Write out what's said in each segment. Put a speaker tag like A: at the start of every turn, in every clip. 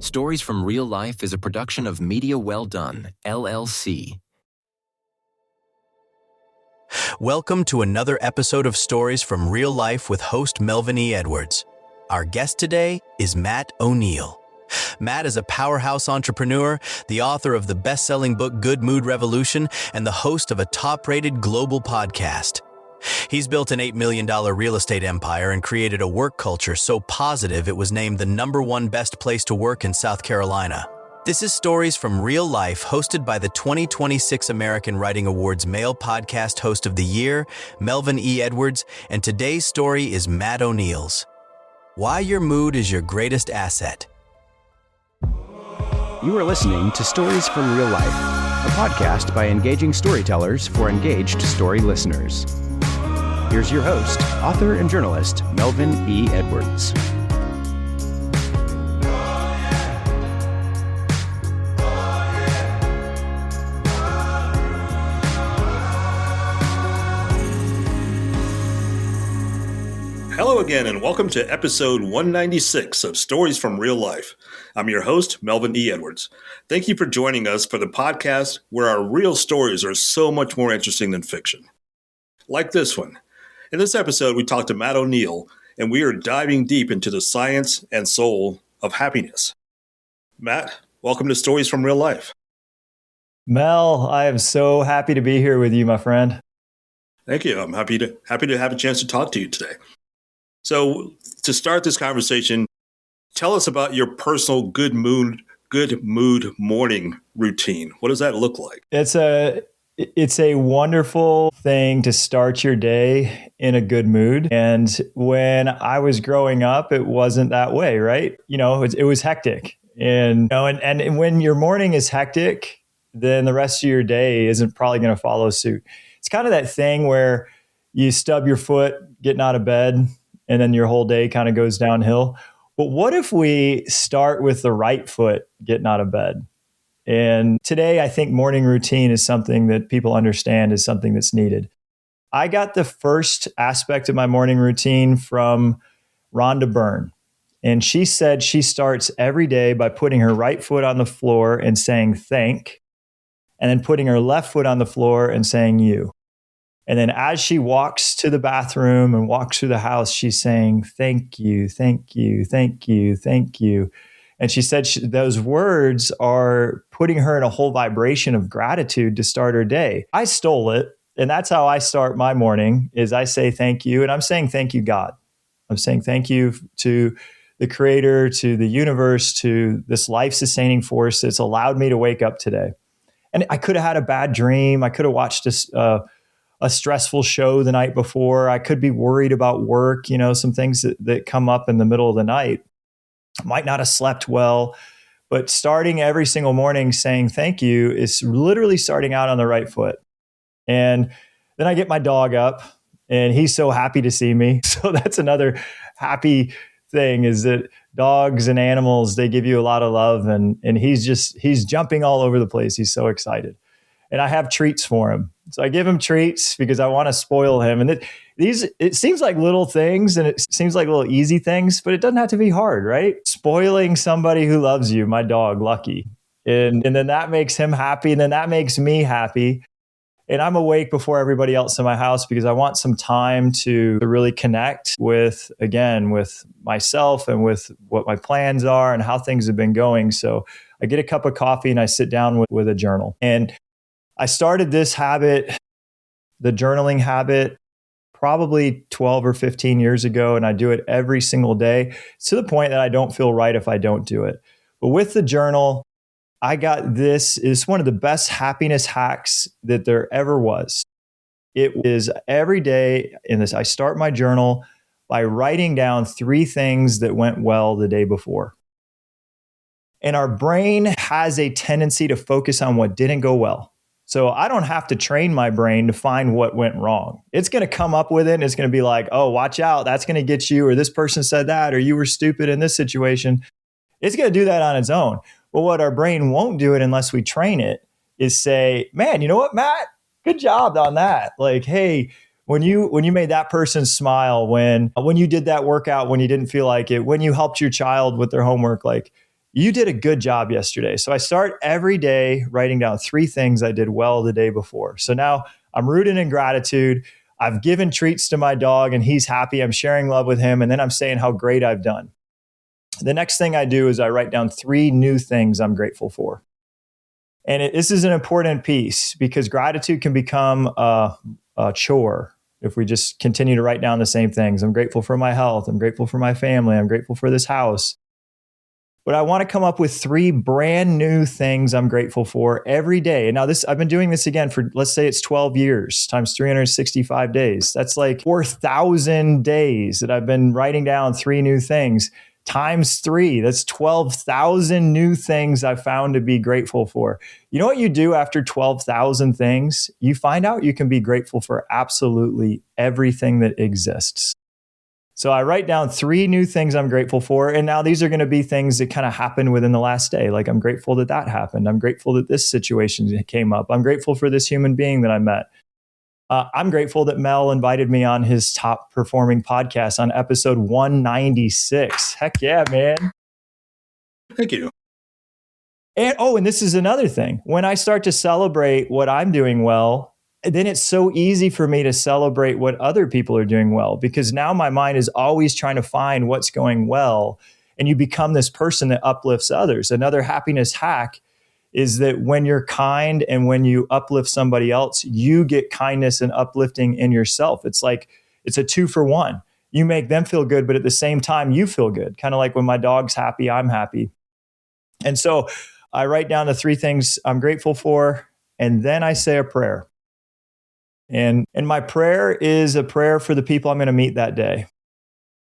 A: Stories from Real Life is a production of Media Well Done, LLC.
B: Welcome to another episode of Stories from Real Life with host Melvin E. Edwards. Our guest today is Matt O'Neill. Matt is a powerhouse entrepreneur, the author of the best-selling book Good Mood Revolution, and the host of a top-rated global podcast. He's built an $8 million real estate empire and created a work culture so positive it was named the #1 best place to work in South Carolina. This is Stories from Real Life, hosted by the 2026 American Writing Awards Male Podcast Host of the Year, Melvin E. Edwards, and today's story is Matt O'Neill's. Why your mood is your greatest asset.
C: You are listening to Stories from Real Life, a podcast by engaging storytellers for engaged story listeners. Here's your host, author and journalist, Melvin E. Edwards.
D: Hello again, and welcome to episode 196 of Stories from Real Life. I'm your host, Melvin E. Edwards. Thank you for joining us for the podcast where our real stories are so much more interesting than fiction. Like this one. In this episode, we talked to Matt O'Neill, and we are diving deep into the science and soul of happiness. Matt, welcome to Stories from Real Life.
E: Mel, I am so happy to be here with you, my friend.
D: Thank you. I'm happy to have a chance to talk to you today. So, to start this conversation, tell us about your personal good mood morning routine. What does that look like?
E: It's a wonderful thing to start your day in a good mood. And when I was growing up, it wasn't that way, right? It was hectic. And when your morning is hectic, then the rest of your day isn't probably going to follow suit. It's kind of that thing where you stub your foot getting out of bed and then your whole day kind of goes downhill. But what if we start with the right foot getting out of bed? And today, I think morning routine is something that people understand is something that's needed. I got the first aspect of my morning routine from Rhonda Byrne. And she said she starts every day by putting her right foot on the floor and saying thank, and then putting her left foot on the floor and saying you. And then as she walks to the bathroom and walks through the house, she's saying thank you, thank you, thank you, thank you. And she said those words are putting her in a whole vibration of gratitude to start her day. I stole it. And that's how I start my morning is I say thank you. And I'm saying thank you, God. I'm saying thank you to the creator, to the universe, to this life-sustaining force that's allowed me to wake up today. And I could have had a bad dream. I could have watched a stressful show the night before. I could be worried about work, some things that come up in the middle of the night. Might not have slept well, but starting every single morning saying thank you is literally starting out on the right foot. And then I get my dog up and he's so happy to see me. So that's another happy thing is that dogs and animals, they give you a lot of love and he's jumping all over the place. He's so excited. And I have treats for him. So I give him treats because I want to spoil him. And it seems like little things and it seems like little easy things, but it doesn't have to be hard, right? Spoiling somebody who loves you, my dog, Lucky. And then that makes him happy. And then that makes me happy. And I'm awake before everybody else in my house because I want some time to really connect with myself and with what my plans are and how things have been going. So I get a cup of coffee and I sit down with a journal. And I started this habit, the journaling habit, probably 12 or 15 years ago, and I do it every single day to the point that I don't feel right if I don't do it. But with the journal, I got this. It's one of the best happiness hacks that there ever was. It is every day in this. I start my journal by writing down 3 things that went well the day before. And our brain has a tendency to focus on what didn't go well. So I don't have to train my brain to find what went wrong. It's going to come up with it and it's going to be like, oh, watch out. That's going to get you, or this person said that, or you were stupid in this situation. It's going to do that on its own. But what our brain won't do it unless we train it is say, man, you know what, Matt? Good job on that. Like, hey, when you made that person smile, when you did that workout, when you didn't feel like it, when you helped your child with their homework, like you did a good job yesterday. So I start every day writing down 3 things I did well the day before. So now I'm rooted in gratitude. I've given treats to my dog and he's happy. I'm sharing love with him. And then I'm saying how great I've done. The next thing I do is I write down 3 new things I'm grateful for. And this is an important piece because gratitude can become a chore if we just continue to write down the same things. I'm grateful for my health. I'm grateful for my family. I'm grateful for this house. But I want to come up with 3 brand new things I'm grateful for every day. And now I've been doing this again for, let's say it's 12 years times 365 days. That's like 4,000 days that I've been writing down 3 new things times 3. That's 12,000 new things I found to be grateful for. You know what you do after 12,000 things? You find out you can be grateful for absolutely everything that exists. So I write down 3 new things I'm grateful for. And now these are going to be things that kind of happened within the last day. Like I'm grateful that happened. I'm grateful that this situation came up. I'm grateful for this human being that I met. I'm grateful that Mel invited me on his top performing podcast on episode 196. Heck yeah, man.
D: Thank you.
E: And this is another thing. When I start to celebrate what I'm doing well, then it's so easy for me to celebrate what other people are doing well, because now my mind is always trying to find what's going well. And you become this person that uplifts others. Another happiness hack is that when you're kind and when you uplift somebody else, you get kindness and uplifting in yourself. It's like, it's a 2 for 1. You make them feel good, but at the same time, you feel good. Kind of like when my dog's happy, I'm happy. And so I write down the 3 things I'm grateful for, and then I say a prayer. And my prayer is a prayer for the people I'm going to meet that day,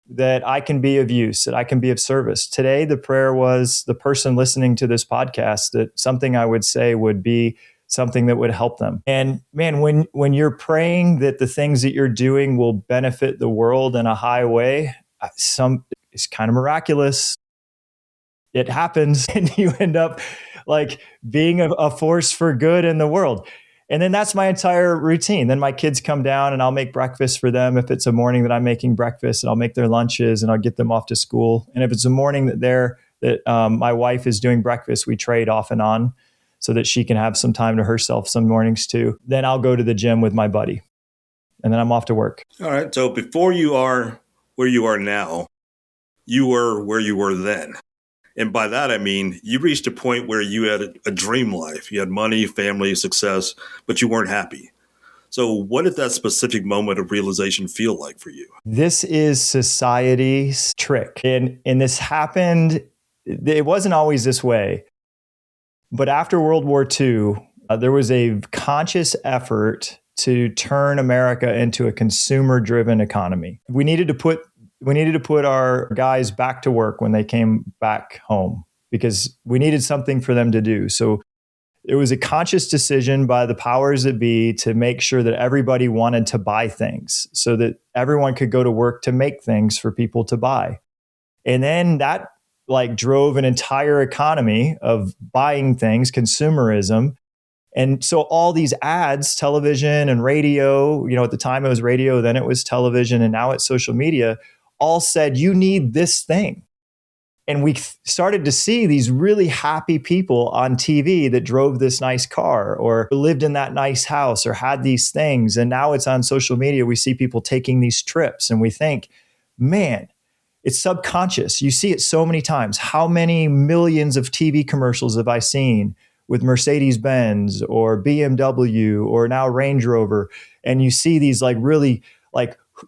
E: that I can be of use, that I can be of service. Today, the prayer was the person listening to this podcast, that something I would say would be something that would help them. And man, when you're praying that the things that you're doing will benefit the world in a high way, it's kind of miraculous. It happens and you end up like being a force for good in the world. And then that's my entire routine. Then my kids come down and I'll make breakfast for them. If it's a morning that I'm making breakfast, and I'll make their lunches and I'll get them off to school. And if it's a morning that my wife is doing breakfast, we trade off and on so that she can have some time to herself some mornings too. Then I'll go to the gym with my buddy and then I'm off to work.
D: All right. So before you are where you are now, you were where you were then. And by that, I mean, you reached a point where you had a dream life. You had money, family, success, but you weren't happy. So what did that specific moment of realization feel like for you?
E: This is society's trick. And this happened, it wasn't always this way. But after World War II, there was a conscious effort to turn America into a consumer-driven economy. We needed to put our guys back to work when they came back home because we needed something for them to do. So it was a conscious decision by the powers that be to make sure that everybody wanted to buy things so that everyone could go to work to make things for people to buy. And then that drove an entire economy of buying things, consumerism. And so all these ads, television and radio, at the time it was radio, then it was television, and now it's social media, all said, you need this thing. And we started to see these really happy people on TV that drove this nice car or lived in that nice house or had these things. And now it's on social media. We see people taking these trips and we think, man, it's subconscious. You see it so many times. How many millions of TV commercials have I seen with Mercedes-Benz or BMW or now Range Rover? And you see these really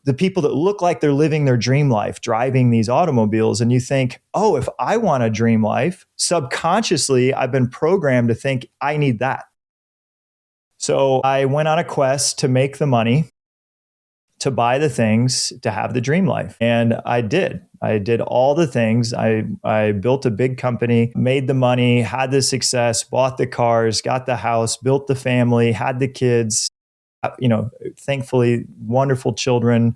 E: the people that look like they're living their dream life, driving these automobiles. And you think, oh, if I want a dream life, subconsciously, I've been programmed to think I need that. So I went on a quest to make the money, to buy the things, to have the dream life. And I did. I did all the things. I built a big company, made the money, had the success, bought the cars, got the house, built the family, had the kids. Thankfully, wonderful children,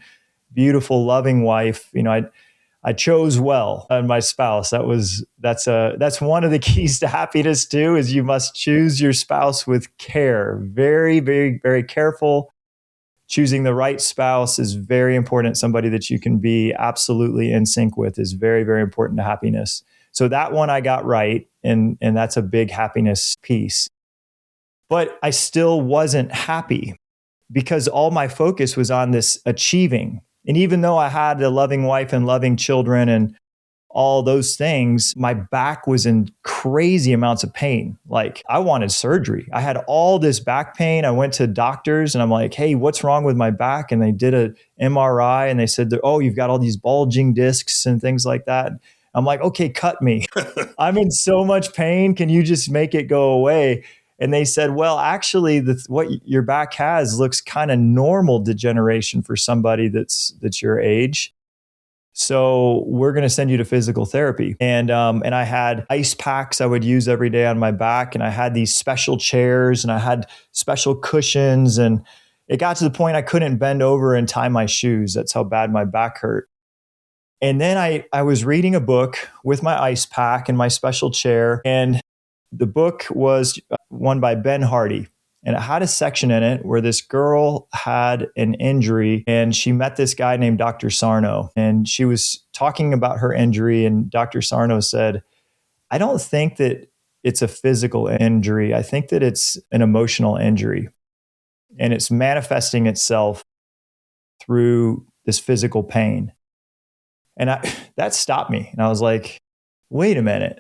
E: beautiful, loving wife. I chose well and my spouse. That's one of the keys to happiness too, is you must choose your spouse with care. Very, very, very careful. Choosing the right spouse is very important. Somebody that you can be absolutely in sync with is very, very important to happiness. So that one I got right. And that's a big happiness piece. But I still wasn't happy because all my focus was on this achieving. And even though I had a loving wife and loving children and all those things, my back was in crazy amounts of pain. Like I wanted surgery. I had all this back pain. I went to doctors and I'm like, hey, what's wrong with my back? And they did a MRI and they said, oh, you've got all these bulging discs and things like that. I'm like, okay, cut me. I'm in so much pain. Can you just make it go away? And they said, well, actually, what your back has looks kind of normal degeneration for somebody that's your age. So we're going to send you to physical therapy. And I had ice packs I would use every day on my back. And I had these special chairs and I had special cushions. And it got to the point I couldn't bend over and tie my shoes. That's how bad my back hurt. And then I was reading a book with my ice pack and my special chair. And the book was one by Ben Hardy. And it had a section in it where this girl had an injury and she met this guy named Dr. Sarno. And she was talking about her injury. And Dr. Sarno said, I don't think that it's a physical injury. I think that it's an emotional injury. And it's manifesting itself through this physical pain. And that stopped me. And I was like, wait a minute.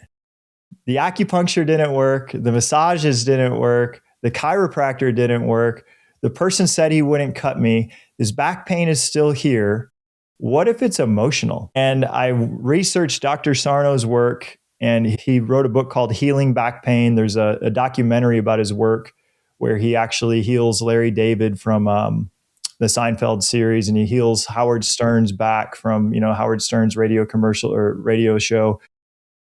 E: The acupuncture didn't work. The massages didn't work. The chiropractor didn't work. The person said he wouldn't cut me. His back pain is still here. What if it's emotional? And I researched Dr. Sarno's work, and he wrote a book called Healing Back Pain. There's a documentary about his work where he actually heals Larry David from the Seinfeld series, and he heals Howard Stern's back from Howard Stern's radio commercial or radio show.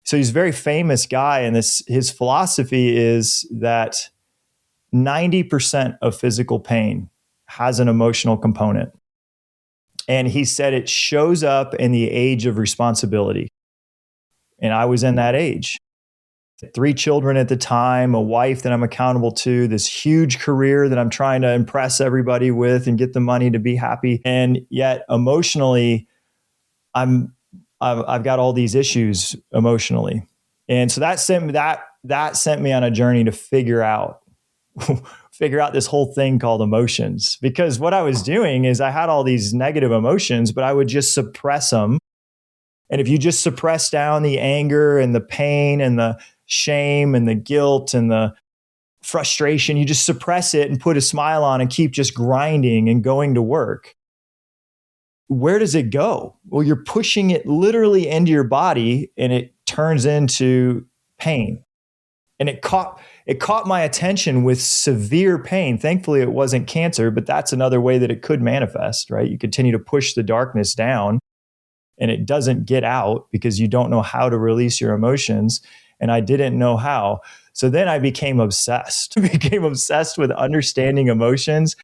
E: So he's a very famous guy, and his philosophy is that 90% of physical pain has an emotional component. And he said it shows up in the age of responsibility. And I was in that age. 3 children at the time, a wife that I'm accountable to, this huge career that I'm trying to impress everybody with and get the money to be happy. And yet emotionally, I've got all these issues emotionally. And so that sent me on a journey to figure out this whole thing called emotions. Because what I was doing is I had all these negative emotions, but I would just suppress them. And if you just suppress down the anger and the pain and the shame and the guilt and the frustration, you just suppress it and put a smile on and keep just grinding and going to work. Where does it go? Well, you're pushing it literally into your body and it turns into pain. And it caught my attention with severe pain. Thankfully, it wasn't cancer, but that's another way that it could manifest, right? You continue to push the darkness down and it doesn't get out because you don't know how to release your emotions. And I didn't know how. So then I became obsessed. With understanding emotions,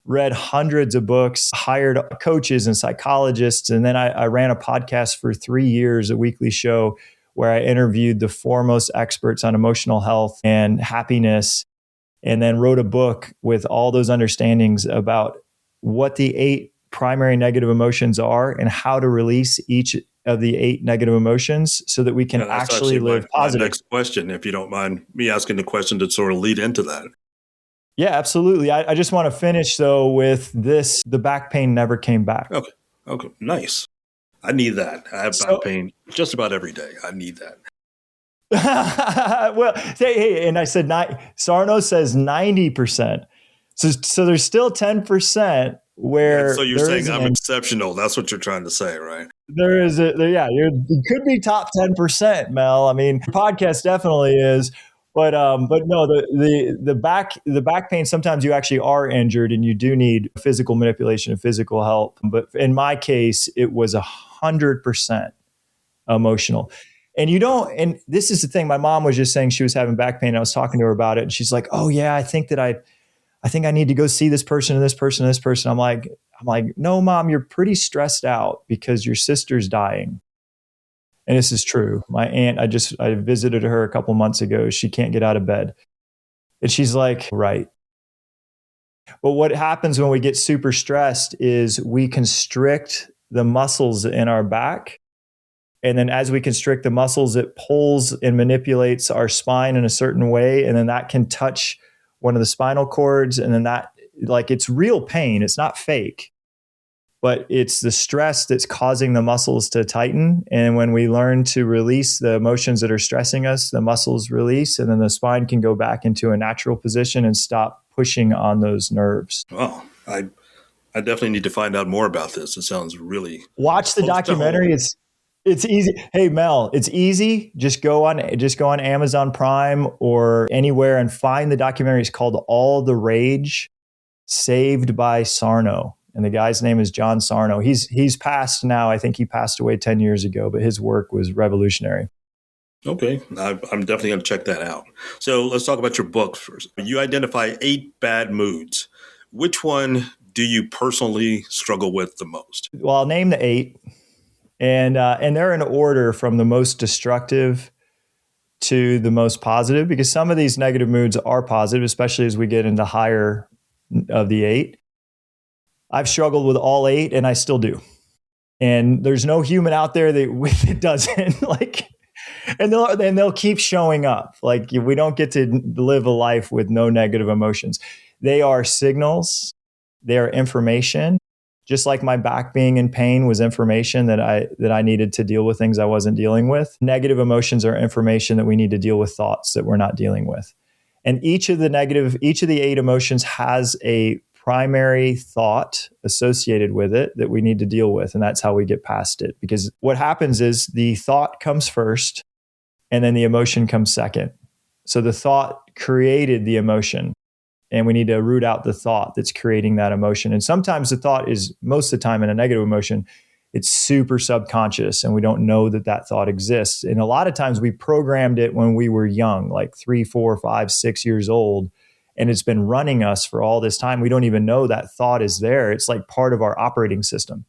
E: read hundreds of books, hired coaches and psychologists. And then I ran a podcast for 3 years, a weekly show where I interviewed the foremost experts on emotional health and happiness, and then wrote a book with all those understandings about what the 8 primary negative emotions are and how to release each of the 8 negative emotions so that we can actually live positive.
D: My next question, if you don't mind me asking the question to sort of lead into that.
E: Yeah, absolutely. I just want to finish though with this: the back pain never came back.
D: Okay, nice. I need that. I have back pain just about every day. I need that.
E: Well, hey, and I said, Sarno says 90%. So there's still 10% where.
D: Yeah, so you're saying I'm exceptional. That's what you're trying to say, right?
E: You could be top 10%, Mel. I mean, podcast definitely is. But no, the back pain, sometimes you actually are injured and you do need physical manipulation and physical help. But in my case, it was 100% emotional. And this is the thing, my mom was just saying she was having back pain. And I was talking to her about it and she's like, oh yeah, I think I need to go see this person and this person and this person. I'm like, no, Mom, you're pretty stressed out because your sister's dying. And this is true. My aunt, I visited her a couple months ago. She can't get out of bed. And she's like, right. But what happens when we get super stressed is we constrict the muscles in our back And then as we constrict the muscles, it pulls and manipulates our spine in a certain way. And then that can touch one of the spinal cords. And then that, like, it's real pain. It's not fake, but it's the stress that's causing the muscles to tighten. And when we learn to release the emotions that are stressing us, the muscles release, and then the spine can go back into a natural position and stop pushing on those nerves.
D: Wow. I definitely need to find out more about this. It sounds really
E: watch the documentary. It's easy. Hey, Mel, it's easy. Just go on Amazon Prime or anywhere and find the documentary. It's called All the Rage, Saved by Sarno. And the guy's name is John Sarno. He's passed now. I think he passed away 10 years ago, but his work was revolutionary.
D: Okay. I'm definitely going to check that out. So let's talk about your book first. You identify 8 bad moods. Which one do you personally struggle with the most?
E: Well, I'll name the 8. And they're in order from the most destructive to the most positive, because some of these negative moods are positive, especially as we get into higher of the 8. I've struggled with all 8, and I still do. And there's no human out there that doesn't. And they'll keep showing up. Like, we don't get to live a life with no negative emotions. They are signals. They are information. Just like my back being in pain was information that I needed to deal with things I wasn't dealing with. Negative emotions are information that we need to deal with thoughts that we're not dealing with. And each of the 8 emotions has a primary thought associated with it that we need to deal with. And that's how we get past it. Because what happens is the thought comes first and then the emotion comes second. So the thought created the emotion. And we need to root out the thought that's creating that emotion. And sometimes the thought is, most of the time in a negative emotion, it's super subconscious and we don't know that thought exists. And a lot of times we programmed it when we were young, like 3, 4, 5, 6 years old. And it's been running us for all this time. We don't even know that thought is there. It's like part of our operating system.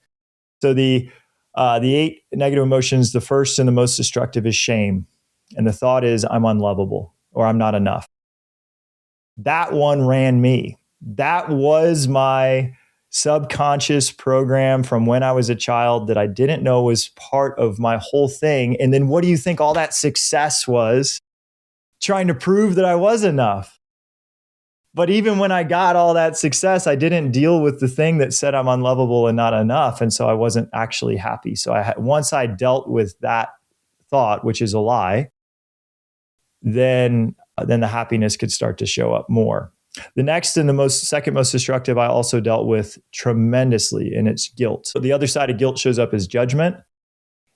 E: So the 8 negative emotions, the first and the most destructive is shame. And the thought is, I'm unlovable or I'm not enough. That one ran me. That was my subconscious program from when I was a child that I didn't know was part of my whole thing. And then what do you think all that success was? Trying to prove that I was enough. But even when I got all that success, I didn't deal with the thing that said I'm unlovable and not enough. And so I wasn't actually happy. So once I dealt with that thought, which is a lie, then the happiness could start to show up more. The next and the second most destructive I also dealt with tremendously, and it's guilt. So the other side of guilt shows up as judgment.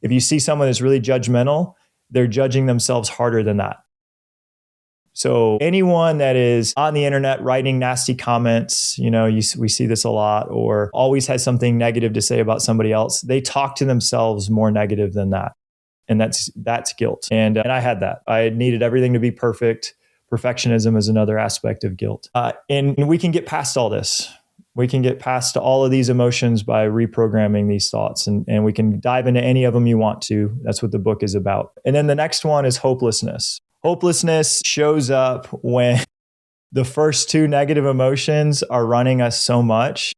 E: If you see someone that's really judgmental, they're judging themselves harder than that. So anyone that is on the internet writing nasty comments, we see this a lot, or always has something negative to say about somebody else, they talk to themselves more negative than that. And that's guilt. And I had that. I needed everything to be perfect. Perfectionism is another aspect of guilt. And we can get past all this. We can get past all of these emotions by reprogramming these thoughts. And we can dive into any of them you want to. That's what the book is about. And then the next one is hopelessness. Hopelessness shows up when the first 2 negative emotions are running us so much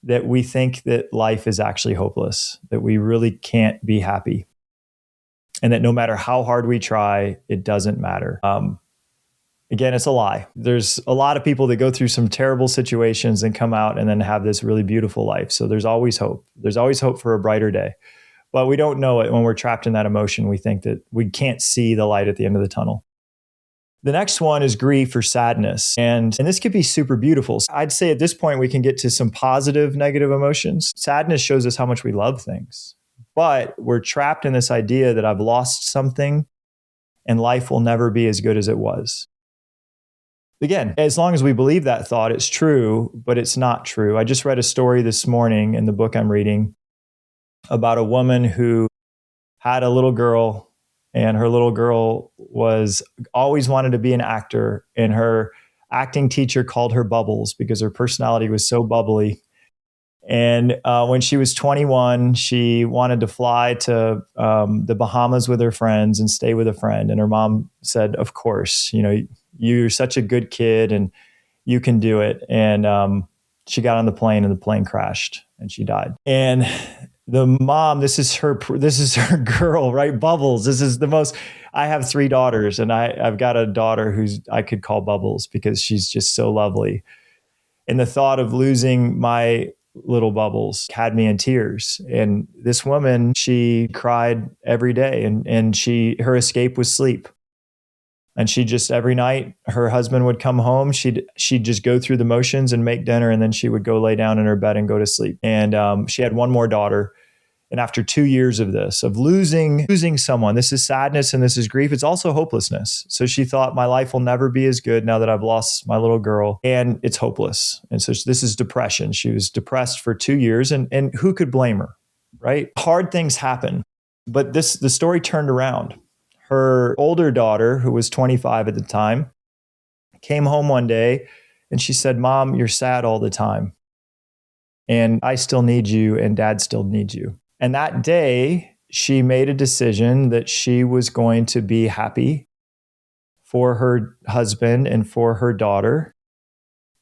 E: that we think that life is actually hopeless, that we really can't be happy. And that no matter how hard we try, it doesn't matter. Again, it's a lie. There's a lot of people that go through some terrible situations and come out and then have this really beautiful life. So there's always hope. There's always hope for a brighter day. But we don't know it when we're trapped in that emotion. We think that we can't see the light at the end of the tunnel. The next one is grief or sadness. And this could be super beautiful. I'd say at this point, we can get to some positive negative emotions. Sadness shows us how much we love things. But we're trapped in this idea that I've lost something and life will never be as good as it was. Again, as long as we believe that thought, it's true, but it's not true. I just read a story this morning in the book I'm reading about a woman who had a little girl, and her little girl was always wanted to be an actor, and her acting teacher called her Bubbles because her personality was so bubbly. And when she was 21, she wanted to fly to the Bahamas with her friends and stay with a friend. And her mom said, of course, you're such a good kid and you can do it. And she got on the plane and the plane crashed and she died. And the mom, this is her girl, right? Bubbles. This is the most, I have 3 daughters, and I've got a daughter who's I could call Bubbles because she's just so lovely. And the thought of losing my little Bubbles had me in tears. And this woman, she cried every day, and her escape was sleep. And she just, every night, her husband would come home. She'd just go through the motions and make dinner, and then she would go lay down in her bed and go to sleep. And she had one more daughter. And after 2 years of this, of losing someone, this is sadness and this is grief. It's also hopelessness. So she thought, my life will never be as good now that I've lost my little girl, and it's hopeless. And so this is depression. She was depressed for 2 years, and who could blame her, right? Hard things happen, but the story turned around. Her older daughter, who was 25 at the time, came home one day and she said, Mom, you're sad all the time. And I still need you, and Dad still needs you. And that day, she made a decision that she was going to be happy for her husband and for her daughter.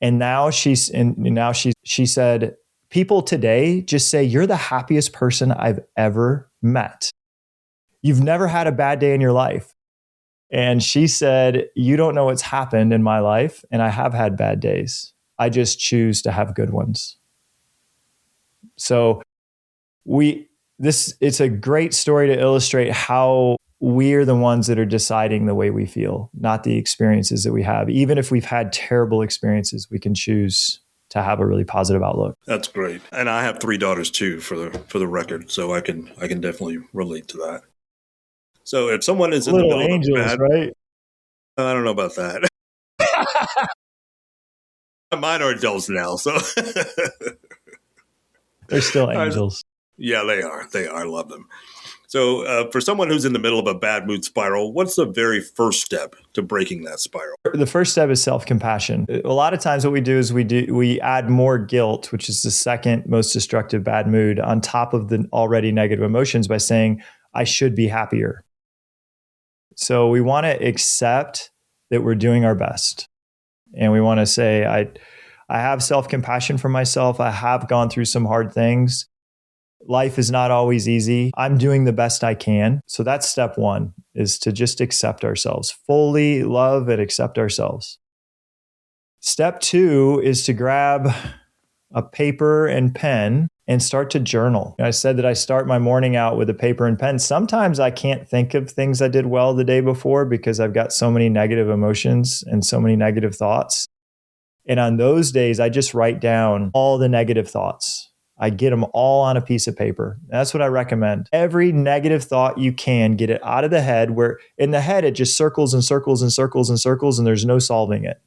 E: And now she said, people today just say, you're the happiest person I've ever met. You've never had a bad day in your life. And she said, you don't know what's happened in my life, and I have had bad days. I just choose to have good ones. So it's a great story to illustrate how we're the ones that are deciding the way we feel, not the experiences that we have. Even if we've had terrible experiences, we can choose to have a really positive outlook.
D: That's great. And I have 3 daughters too, for the record, so I can definitely relate to that. So if someone is in
E: little
D: the middle
E: angels,
D: of a bad,
E: right?
D: I don't know about that. Mine are adults now, so
E: they're still angels.
D: Yeah, they are. I love them. So for someone who's in the middle of a bad mood spiral, what's the very first step to breaking that spiral?
E: The first step is self-compassion. A lot of times what we do is we add more guilt, which is the second most destructive bad mood, on top of the already negative emotions by saying, I should be happier. So we want to accept that we're doing our best. And we want to say, I have self-compassion for myself. I have gone through some hard things. Life is not always easy. I'm doing the best I can. So that's step 1, is to just accept ourselves, fully love and accept ourselves. Step 2 is to grab a paper and pen and start to journal. I said that I start my morning out with a paper and pen. Sometimes I can't think of things I did well the day before because I've got so many negative emotions and so many negative thoughts. And on those days, I just write down all the negative thoughts. I get them all on a piece of paper. That's what I recommend. Every negative thought you can, get it out of the head, where in the head, it just circles and circles and circles and circles, and there's no solving it.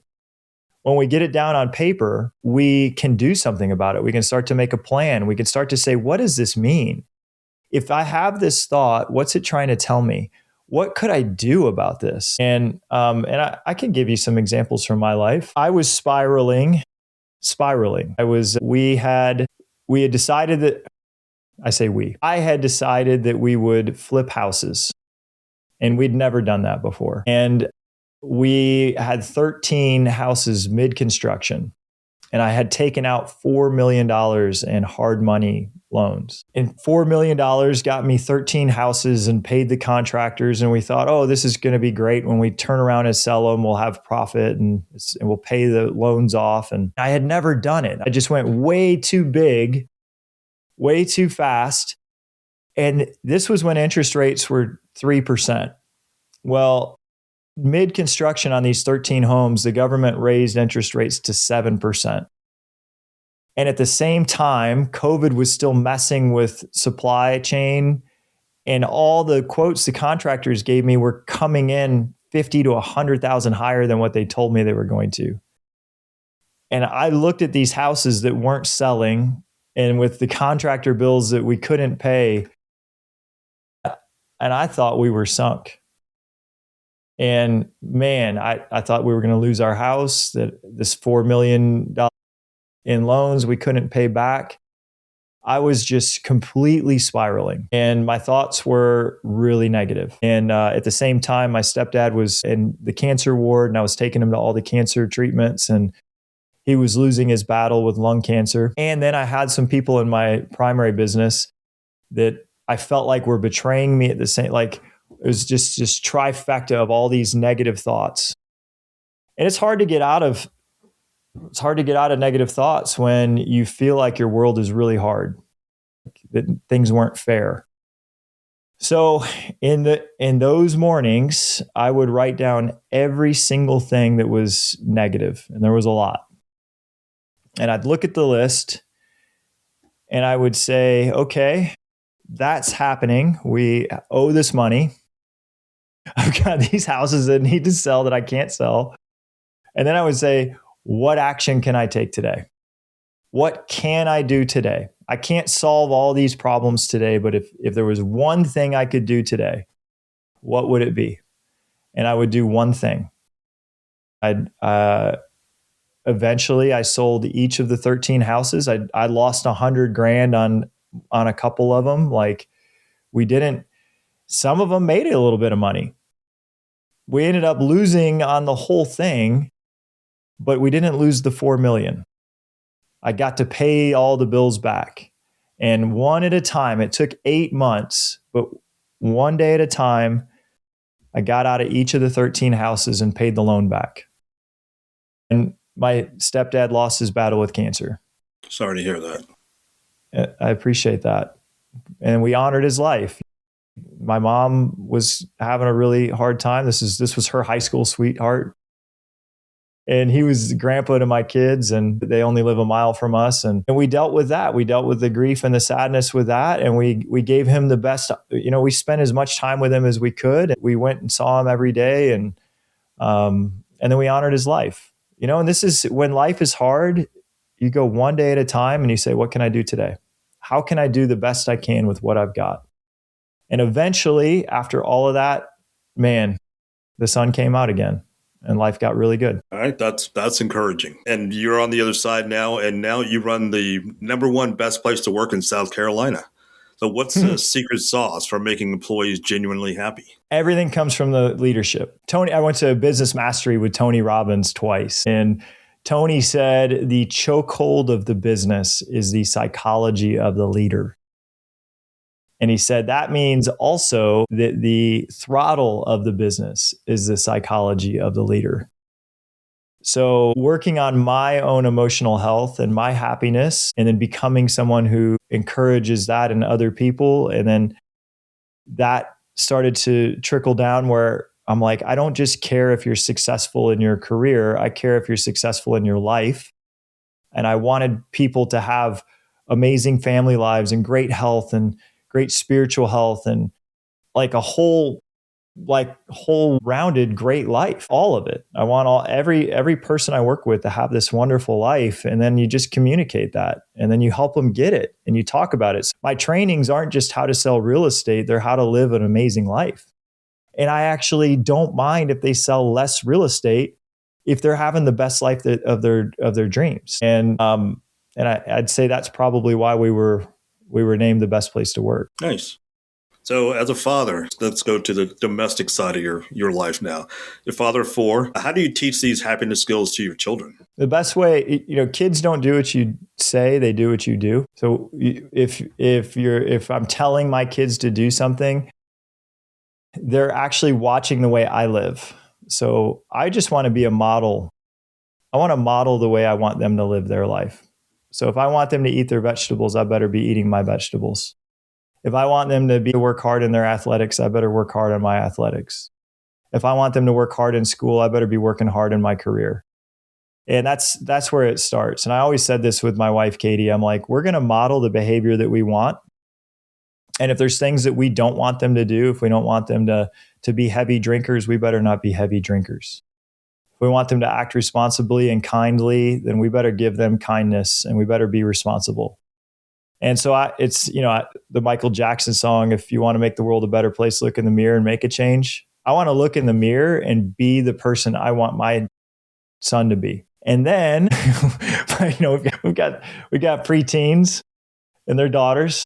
E: When we get it down on paper, we can do something about it. We can start to make a plan. We can start to say, what does this mean? If I have this thought, what's it trying to tell me? What could I do about this? And I can give you some examples from my life. I was spiraling. We had decided that, I had decided that we would flip houses, and we'd never done that before. And we had 13 houses mid-construction, and I had taken out $4 million in hard money loans. And $4 million got me 13 houses and paid the contractors. And we thought, oh, this is going to be great. When we turn around and sell them, we'll have profit and we'll pay the loans off. And I had never done it. I just went way too big, way too fast. And this was when interest rates were 3%. Well, mid-construction on these 13 homes, the government raised interest rates to 7%. And at the same time, COVID was still messing with supply chain, and all the quotes the contractors gave me were coming in 50 to 100,000 higher than what they told me they were going to. And I looked at these houses that weren't selling, and with the contractor bills that we couldn't pay, and I thought we were sunk. And man, I thought we were going to lose our house, that this $4 million in loans we couldn't pay back. I was just completely spiraling, and my thoughts were really negative. And at the same time, my stepdad was in the cancer ward, and I was taking him to all the cancer treatments, and he was losing his battle with lung cancer. And then I had some people in my primary business that I felt like were betraying me at the same, like it was just this trifecta of all these negative thoughts. And it's hard to get out of negative thoughts when you feel like your world is really hard, that things weren't fair. So in those mornings, I would write down every single thing that was negative, and there was a lot. And I'd look at the list and I would say, okay, that's happening. We owe this money. I've got these houses that need to sell that I can't sell. And then I would say, what action can I take today? What can I do today? I can't solve all these problems today, but if there was one thing I could do today, what would it be? And I would do one thing. Eventually I sold each of the 13 houses. I lost $100,000 on a couple of them. Like some of them made a little bit of money. We ended up losing on the whole thing, but we didn't lose the $4 million. I got to pay all the bills back. And one at a time, it took 8 months, but one day at a time, I got out of each of the 13 houses and paid the loan back. And my stepdad lost his battle with cancer.
D: Sorry to hear that.
E: I appreciate that. And we honored his life. My mom was having a really hard time. This was her high school sweetheart. And he was the grandpa to my kids, and they only live a mile from us. And we dealt with that. We dealt with the grief and the sadness with that. And we gave him the best, we spent as much time with him as we could. We went and saw him every day. And then we honored his life, and this is when life is hard, you go one day at a time and you say, what can I do today? How can I do the best I can with what I've got? And eventually, after all of that, man, the sun came out again. And life got really good.
D: All right, that's encouraging. And you're on the other side now, and now you run the #1 best place to work in South Carolina. So what's the secret sauce for making employees genuinely happy?
E: Everything comes from the leadership. I went to Business Mastery with Tony Robbins twice, and Tony said the chokehold of the business is the psychology of the leader. And he said that means also that the throttle of the business is the psychology of the leader. So working on my own emotional health and my happiness, and then becoming someone who encourages that in other people. And then that started to trickle down where I'm like, I don't just care if you're successful in your career. I care if you're successful in your life. And I wanted people to have amazing family lives and great health and great spiritual health and like a whole rounded great life, all of it. I want every person I work with to have this wonderful life. And then you just communicate that, and then you help them get it, and you talk about it. So my trainings aren't just how to sell real estate. They're how to live an amazing life. And I actually don't mind if they sell less real estate if they're having the best life of their dreams. And I'd say that's probably why we were named the best place to work.
D: Nice. So as a father, let's go to the domestic side of your life now. You're father of 4. How do you teach these happiness skills to your children?
E: The best way, kids don't do what you say, they do what you do. So if I'm telling my kids to do something, they're actually watching the way I live. So I just want to be a model. I want to model the way I want them to live their life. So if I want them to eat their vegetables, I better be eating my vegetables. If I want them to work hard in their athletics, I better work hard on my athletics. If I want them to work hard in school, I better be working hard in my career. And that's where it starts. And I always said this with my wife, Katie. I'm like, we're going to model the behavior that we want. And if there's things that we don't want them to do, if we don't want them to be heavy drinkers, we better not be heavy drinkers. If we want them to act responsibly and kindly, then we better give them kindness, and we better be responsible. And so it's the Michael Jackson song, if you want to make the world a better place, look in the mirror and make a change. I want to look in the mirror and be the person I want my son to be. And then, we've got preteens and their daughters.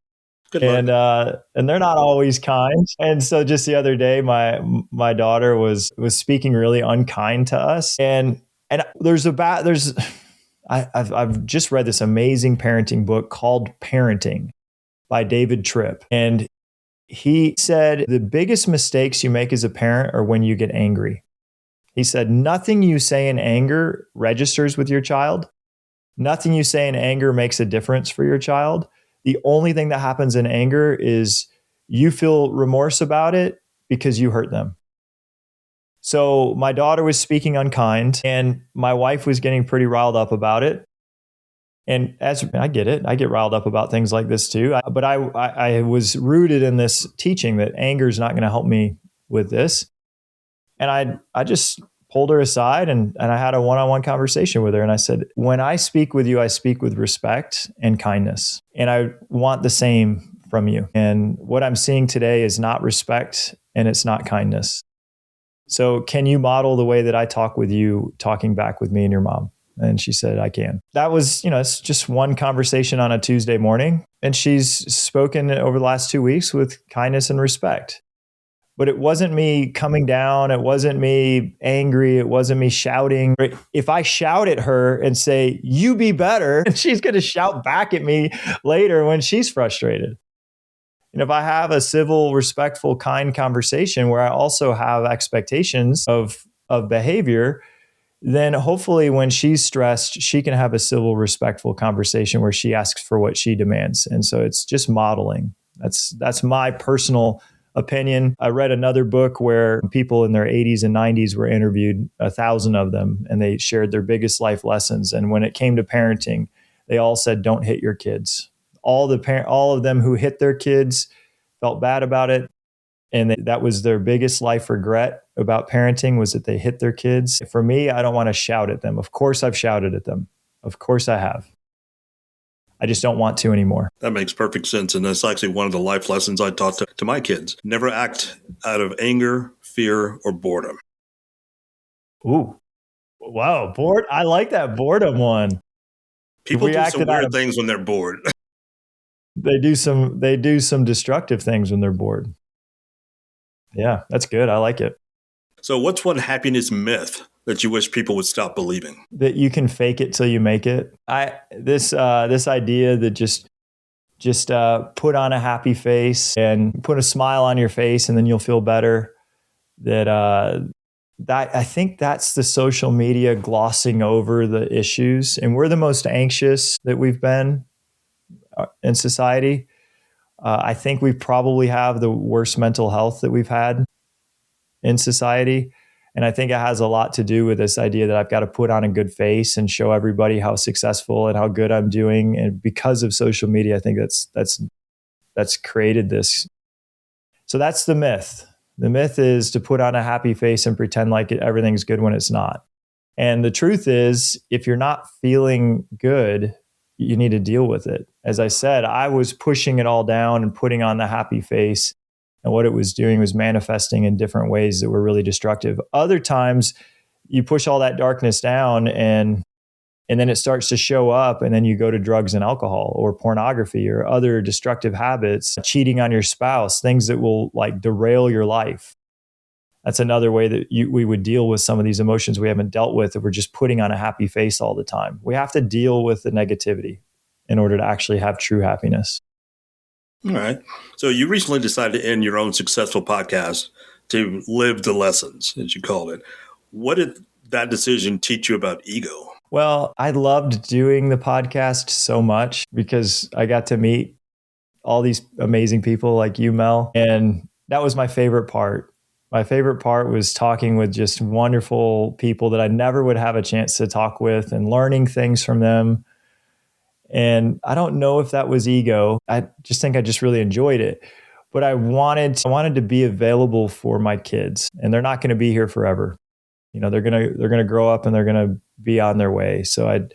E: And they're not always kind. And so just the other day, my daughter was speaking really unkind to us. And I've just read this amazing parenting book called Parenting by David Tripp. And he said, the biggest mistakes you make as a parent are when you get angry. He said, nothing you say in anger registers with your child. Nothing you say in anger makes a difference for your child. The only thing that happens in anger is you feel remorse about it because you hurt them. So my daughter was speaking unkind and my wife was getting pretty riled up about it. And as I get it, I get riled up about things like this too. But I was rooted in this teaching that anger is not going to help me with this. And I just pulled her aside and I had a one-on-one conversation with her. And I said, when I speak with you, I speak with respect and kindness. And I want the same from you. And what I'm seeing today is not respect and it's not kindness. So can you model the way that I talk with you, talking back with me and your mom? And she said, I can. That was, it's just one conversation on a Tuesday morning. And she's spoken over the last 2 weeks with kindness and respect. But it wasn't me coming down. It wasn't me angry. It wasn't me shouting. If I shout at her and say, you be better, she's going to shout back at me later when she's frustrated. And if I have a civil, respectful, kind conversation where I also have expectations of behavior, then hopefully when she's stressed, she can have a civil, respectful conversation where she asks for what she demands. And so it's just modeling. That's my personal opinion. I read another book where people in their 80s and 90s were interviewed, 1,000 of them, and they shared their biggest life lessons. And when it came to parenting, they all said, don't hit your kids. All of them who hit their kids felt bad about it. And that was their biggest life regret about parenting, was that they hit their kids. For me, I don't want to shout at them. Of course, I've shouted at them. Of course I have. I just don't want to anymore.
D: That makes perfect sense. And that's actually one of the life lessons I taught to my kids. Never act out of anger, fear, or boredom.
E: Ooh. Wow. I like that boredom one.
D: People do some weird things when they're bored.
E: They do some destructive things when they're bored. Yeah, that's good. I like it.
D: So what's one happiness myth that you wish people would stop believing?
E: That you can fake it till you make it. This idea that just put on a happy face and put a smile on your face and then you'll feel better. That I think that's the social media glossing over the issues. And we're the most anxious that we've been in society. I think we probably have the worst mental health that we've had in society. And I think it has a lot to do with this idea that I've got to put on a good face and show everybody how successful and how good I'm doing. And because of social media, I think that's created this. So that's the myth. The myth is to put on a happy face and pretend like everything's good when it's not. And the truth is, if you're not feeling good, you need to deal with it. As I said, I was pushing it all down and putting on the happy face. And what it was doing was manifesting in different ways that were really destructive. Other times you push all that darkness down and then it starts to show up, and then you go to drugs and alcohol or pornography or other destructive habits, cheating on your spouse, things that will like derail your life. That's another way that we would deal with some of these emotions we haven't dealt with if we're just putting on a happy face all the time. We have to deal with the negativity in order to actually have true happiness.
D: All right. So you recently decided to end your own successful podcast to live the lessons, as you called it. What did that decision teach you about ego?
E: Well, I loved doing the podcast so much because I got to meet all these amazing people like you, Mel. And that was my favorite part. My favorite part was talking with just wonderful people that I never would have a chance to talk with and learning things from them. And I don't know if that was ego. I just think I just really enjoyed it. But I wanted to be available for my kids, and they're not going to be here forever. They're going to grow up and they're going to be on their way. So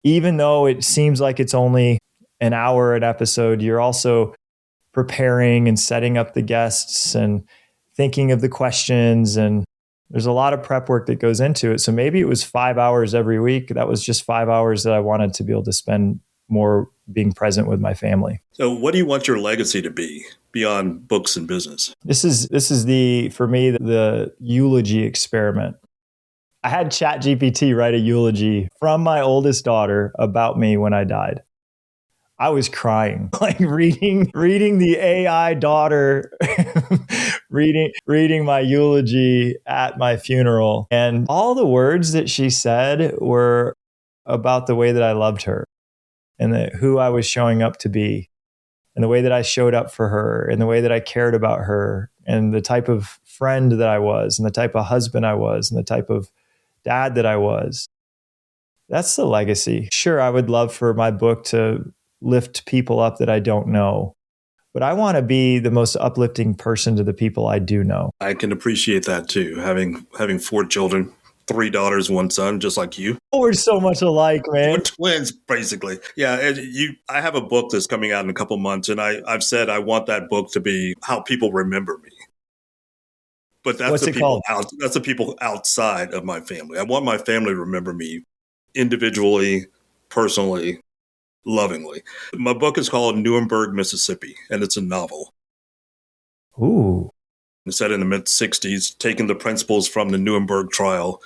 E: even though it seems like it's only an hour an episode, you're also preparing and setting up the guests and thinking of the questions, and there's a lot of prep work that goes into it. So maybe it was 5 hours every week. That was just 5 hours that I wanted to be able to spend more being present with my family.
D: So what do you want your legacy to be beyond books and business?
E: This is for me, the eulogy experiment. I had ChatGPT write a eulogy from my oldest daughter about me when I died. I was crying, like reading the AI daughter, reading my eulogy at my funeral. And all the words that she said were about the way that I loved her and who I was showing up to be and the way that I showed up for her and the way that I cared about her and the type of friend that I was and the type of husband I was and the type of dad that I was. That's the legacy. Sure, I would love for my book to lift people up that I don't know, but I want to be the most uplifting person to the people I do know.
D: I can appreciate that too. Having 4 children, 3 daughters, 1 son, just like you.
E: We're so much alike, man.
D: We're twins, basically. Yeah, I have a book that's coming out in a couple months, and I've said I want that book to be how people remember me. But that's that's the people outside of my family. I want my family to remember me individually, personally, lovingly. My book is called Nuremberg, Mississippi, and it's a novel.
E: Ooh.
D: It's set in the mid-'60s, taking the principles from the Nuremberg trial,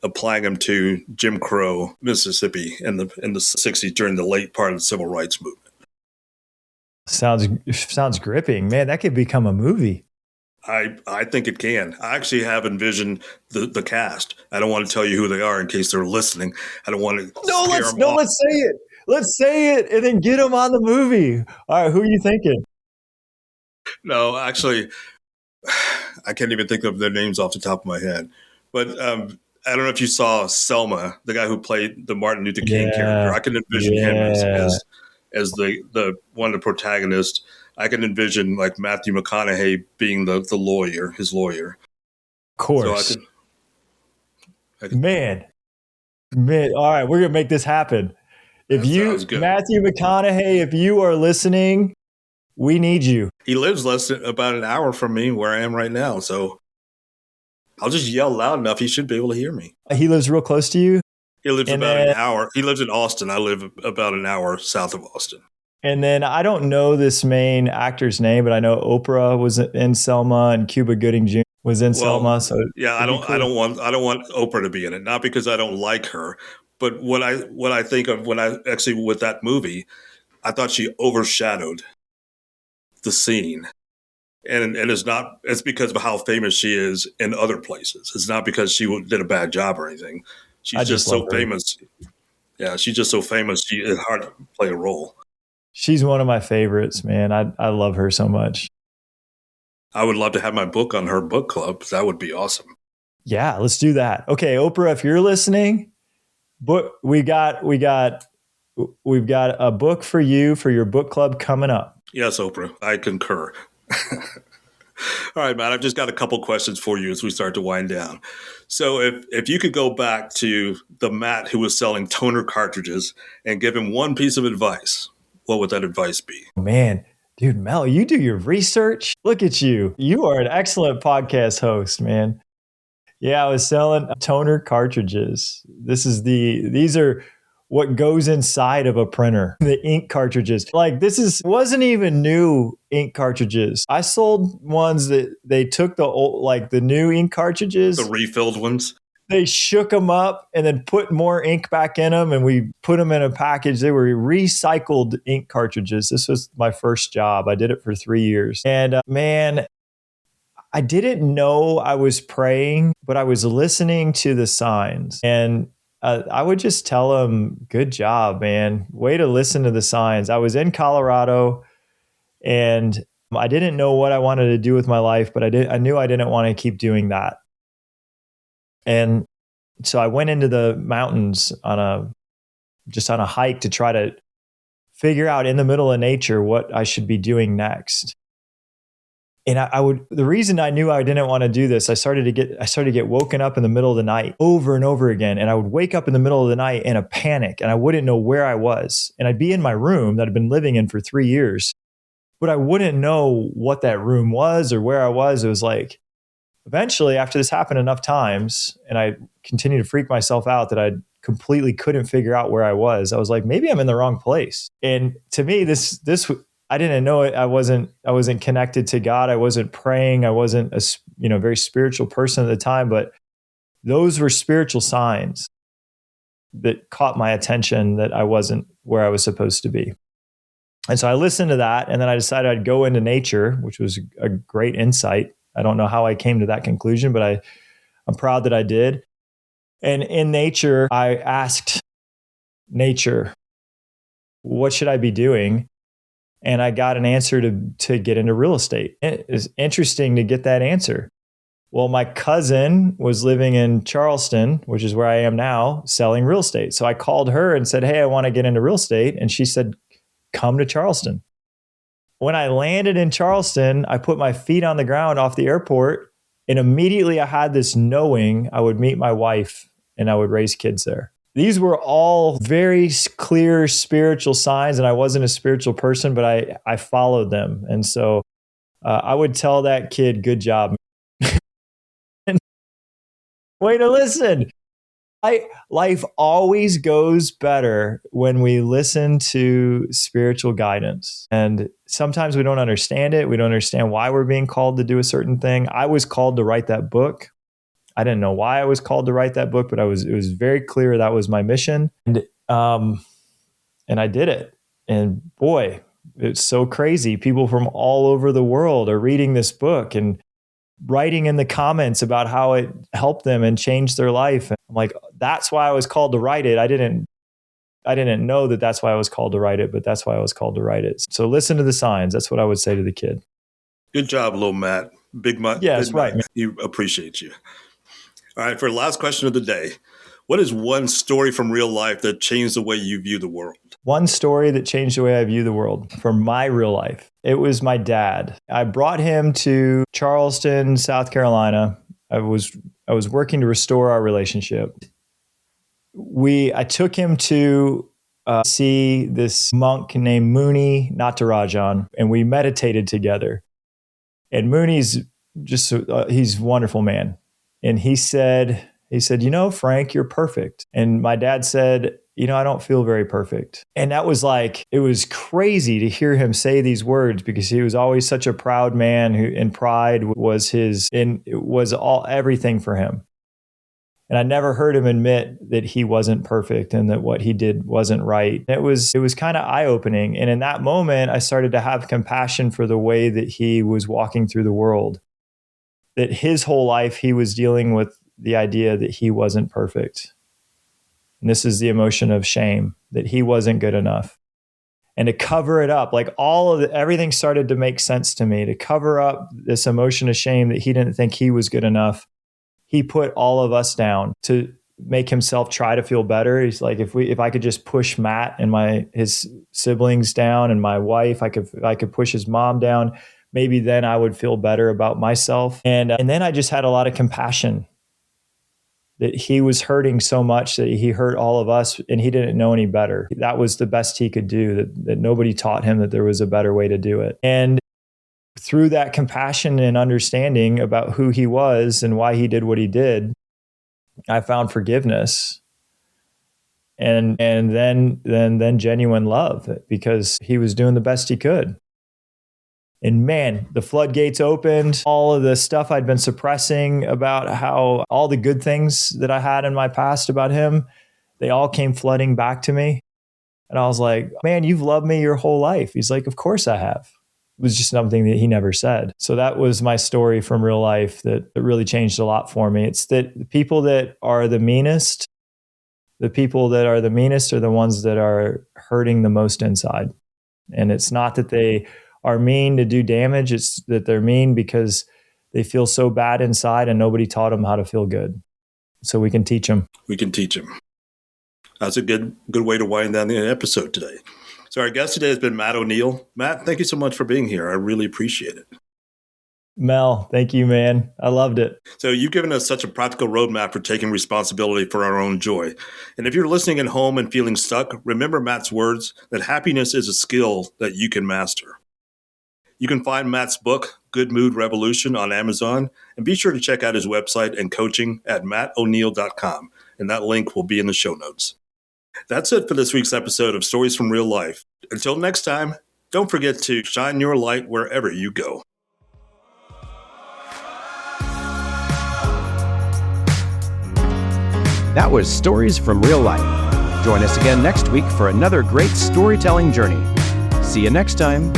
D: applying them to Jim Crow, Mississippi in the 60s during the late part of the civil rights movement.
E: Sounds gripping. Man, that could become a movie.
D: I think it can. I actually have envisioned the cast. I don't want to tell you who they are in case they're listening. I don't want to
E: let's say it. Let's say it and then get them on the movie. All right, who are you thinking?
D: No, actually, I can't even think of their names off the top of my head. But I don't know if you saw Selma, the guy who played the Martin Luther King character. I can envision him as the one of the protagonists. I can envision like Matthew McConaughey being the lawyer, his lawyer.
E: Of course. So Man. All right, we're going to make this happen. Matthew McConaughey, if you are listening, we need you.
D: He lives less than about an hour from me where I am right now. So I'll just yell loud enough. He should be able to hear me.
E: He lives real close to you?
D: He lives about an hour. He lives in Austin. I live about an hour south of Austin.
E: And then I don't know this main actor's name, but I know Oprah was in Selma and Cuba Gooding Jr. was in Selma. So
D: yeah, I don't want Oprah to be in it. Not because I don't like her, but what I think of when I actually with that movie, I thought she overshadowed the scene. And it's because of how famous she is in other places. It's not because she did a bad job or anything. She's just so famous. Yeah, she's just so famous. It's hard to play a role.
E: She's one of my favorites, man. I love her so much.
D: I would love to have my book on her book club. That would be awesome.
E: Yeah, let's do that. Okay, Oprah, if you're listening, we've got a book for you for your book club coming up.
D: Yes, Oprah, I concur. All right, Matt, I've just got a couple questions for you as we start to wind down. So if you could go back to the Matt who was selling toner cartridges and give him one piece of advice, what would that advice be?
E: Man, dude, Mel, you do your research. Look at you. You are an excellent podcast host, man. Yeah, I was selling toner cartridges. These are what goes inside of a printer, the ink cartridges. Like wasn't even new ink cartridges. I sold ones that they took the old, like the new ink cartridges.
D: The refilled ones.
E: They shook them up and then put more ink back in them and we put them in a package. They were recycled ink cartridges. This was my first job. I did it for 3 years. And man, I didn't know I was praying, but I was listening to the signs. And I would just tell them, good job, man. Way to listen to the signs. I was in Colorado and I didn't know what I wanted to do with my life, but I knew I didn't want to keep doing that. And so I went into the mountains on a hike to try to figure out in the middle of nature what I should be doing next. And the reason I knew I didn't want to do this, I started to get woken up in the middle of the night over and over again. And I would wake up in the middle of the night in a panic and I wouldn't know where I was. And I'd be in my room that I'd been living in for 3 years, but I wouldn't know what that room was or where I was. It was like, eventually after this happened enough times and I continued to freak myself out that I completely couldn't figure out where I was like, maybe I'm in the wrong place. And to me, this I didn't know it. I wasn't connected to God. I wasn't praying. I wasn't a very spiritual person at the time, but those were spiritual signs that caught my attention that I wasn't where I was supposed to be. And so I listened to that, and then I decided I'd go into nature, which was a great insight. I don't know how I came to that conclusion, but I'm proud that I did. And in nature, I asked nature, what should I be doing? And I got an answer to get into real estate. It is interesting to get that answer. Well, my cousin was living in Charleston, which is where I am now, selling real estate. So I called her and said, hey, I want to get into real estate. And she said, come to Charleston. When I landed in Charleston, I put my feet on the ground off the airport, and immediately I had this knowing I would meet my wife and I would raise kids there. These were all very clear spiritual signs, and I wasn't a spiritual person, but I followed them. And so I would tell that kid, good job. Way to listen. Life always goes better when we listen to spiritual guidance. And sometimes we don't understand it. We don't understand why we're being called to do a certain thing. I was called to write that book. I didn't know why I was called to write that book, but it was very clear that was my mission. And I did it. And boy, it's so crazy. People from all over the world are reading this book and writing in the comments about how it helped them and changed their life. And I'm like, that's why I was called to write it. I didn't know that that's why I was called to write it, but that's why I was called to write it. So listen to the signs. That's what I would say to the kid.
D: Good job, little Matt. Big Matt.
E: Yeah, that's right.
D: He appreciates you. All right, for the last question of the day, what is one story from real life that changed the way you view the world?
E: One story that changed the way I view the world from my real life. It was my dad. I brought him to Charleston, South Carolina. I was working to restore our relationship. I took him to see this monk named Muni Natarajan, and we meditated together. And Muni's he's a wonderful man. And he said, Frank, you're perfect. And my dad said, I don't feel very perfect. And that was it was crazy to hear him say these words, because he was always such a proud man and pride was everything for him. And I never heard him admit that he wasn't perfect and that what he did wasn't right. It was kind of eye-opening. And in that moment, I started to have compassion for the way that he was walking through the world. That his whole life, he was dealing with the idea that he wasn't perfect. And this is the emotion of shame, that he wasn't good enough. And to cover it up, everything started to make sense to me. To cover up this emotion of shame that he didn't think he was good enough, he put all of us down to make himself try to feel better. He's like, if I could just push Matt and his siblings down, and my wife, I could push his mom down, maybe then I would feel better about myself. And then I just had a lot of compassion that he was hurting so much that he hurt all of us, and he didn't know any better. That was the best he could do, that nobody taught him that there was a better way to do it. And through that compassion and understanding about who he was and why he did what he did, I found forgiveness. And then genuine love, because he was doing the best he could. And man, the floodgates opened. All of the stuff I'd been suppressing about how all the good things that I had in my past about him, they all came flooding back to me. And I was like, man, you've loved me your whole life. He's like, of course I have. It was just something that he never said. So that was my story from real life that really changed a lot for me. It's that the people that are the meanest are the ones that are hurting the most inside. And it's not that they are mean to do damage. It's that they're mean because they feel so bad inside and nobody taught them how to feel good. So we can teach them. That's a good way to wind down the episode today. So our guest today has been Matt O'Neill. Matt, thank you so much for being here. I really appreciate it. Mel, thank you, man. I loved it. So you've given us such a practical roadmap for taking responsibility for our own joy. And if you're listening at home and feeling stuck, remember Matt's words that happiness is a skill that you can master. You can find Matt's book, Good Mood Revolution, on Amazon, and be sure to check out his website and coaching at mattoneil.com, and that link will be in the show notes. That's it for this week's episode of Stories from Real Life. Until next time, don't forget to shine your light wherever you go.
C: That was Stories from Real Life. Join us again next week for another great storytelling journey. See you next time.